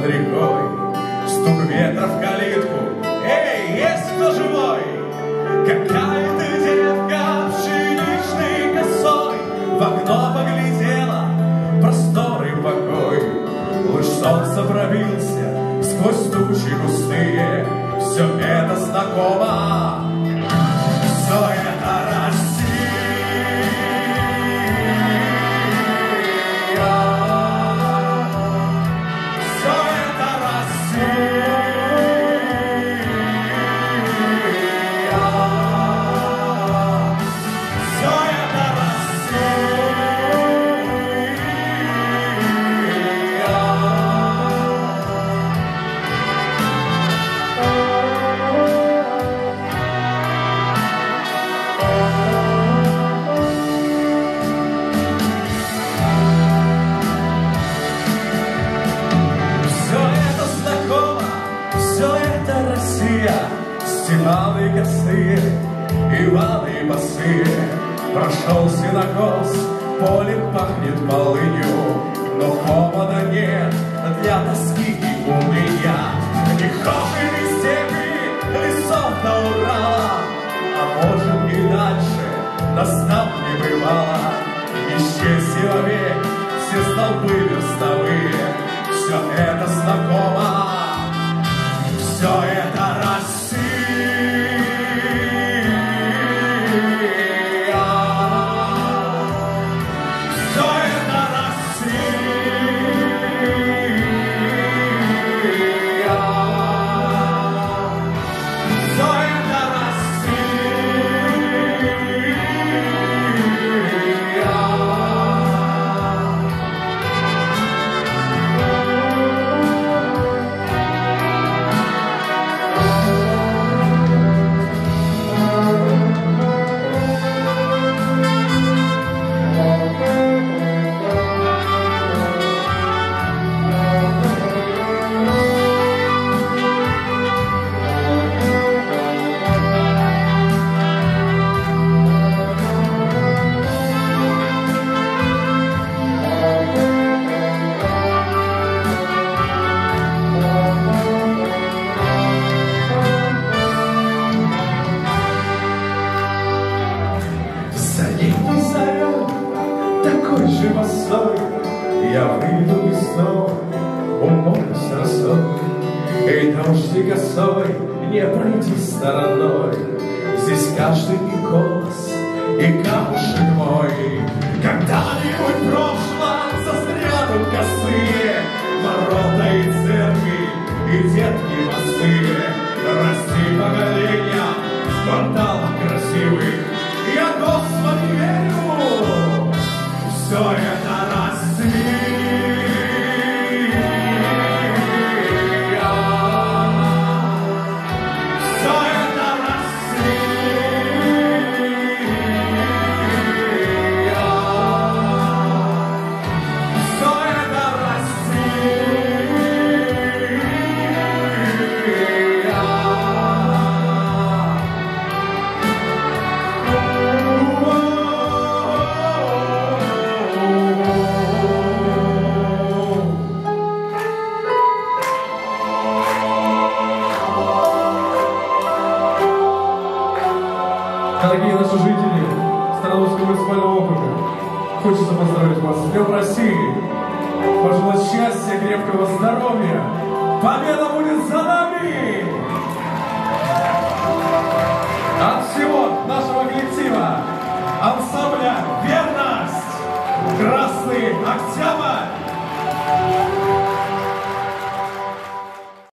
над рекой, стук ветра в калитку. Эй, есть кто живой? Какая-то девка пшеничной косой в окно поглядела, простор и покой. Луч солнца пробился сквозь тучи густые. Все это знакомо, все это Россия. Все это Россия. Все это степаны косые, Иваны босые. Прошел сенокос, поле пахнет полынью, но холода нет для тоски и уныния. Нехожие степи, лесов до Урала, а может и дальше нас там не бывало. Исчезли вовек все столбы верстовые, все это знакомо, все это Россия. Такой же босой я выйду весной у моря с росой, и дождь косой не пройти стороной. Здесь каждый и голос, и камушек мой. Когда-нибудь в прошлом застрянут косые ворота и церкви, и детки босые. Расти поколения в кварталах красивых, я Господу верю. Все это Россия. Все это Россия. Все это Россия. Дорогие наши жители Стародубского муниципального округа, хочется поздравить вас с Днем России, пожелать счастья, крепкого здоровья. Победа будет за нами! От всего нашего коллектива, ансамбля «Верность», Красный Октябрь.